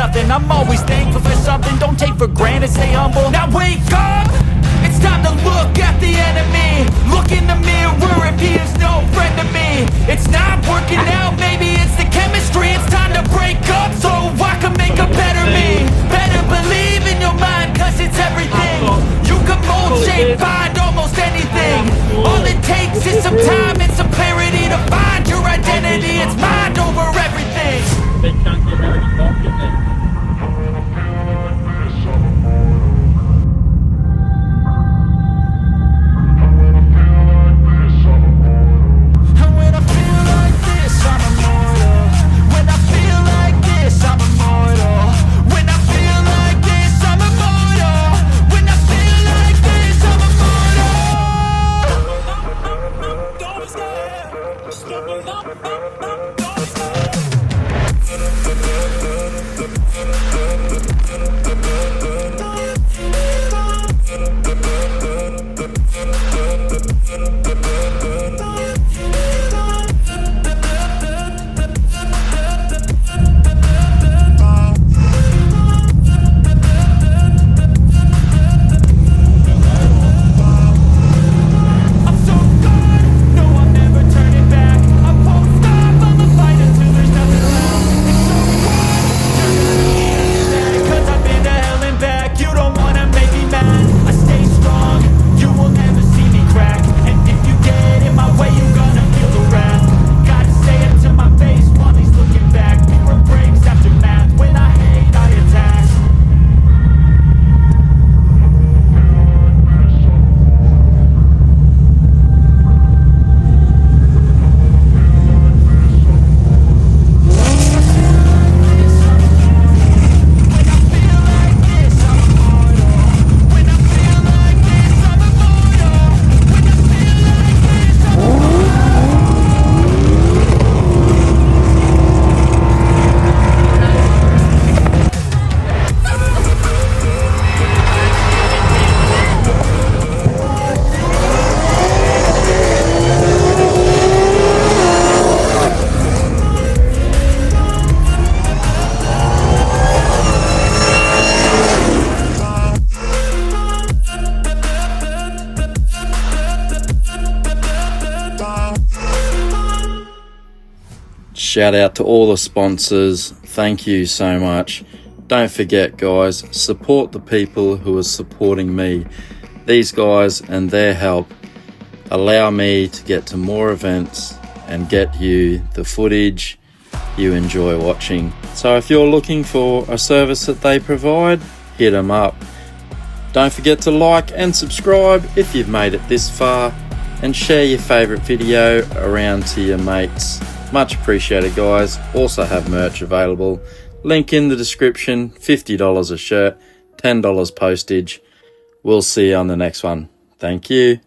nothing. I'm always thankful for something, don't take for granted, stay humble. Now wake up, it's time to look at the enemy. Look in the mirror if he is no friend to me. It's not working out, maybe it's the chemistry. It's time to break up so I can make a better me. Better believe in your mind, cause it's everything. You can mold, shape, find almost anything. All it takes is some time and some clarity to find your identity. It's mind over everything. They can't get very involved in it. Shout out to all the sponsors. Thank you so much. Don't forget, guys, support the people who are supporting me. These guys and their help allow me to get to more events and get you the footage you enjoy watching. So if you're looking for a service that they provide, hit them up. Don't forget to like and subscribe if you've made it this far, and share your favourite video around to your mates. Much appreciated, guys. Also have merch available. Link in the description. $50 a shirt, $10 postage. We'll see you on the next one. Thank you.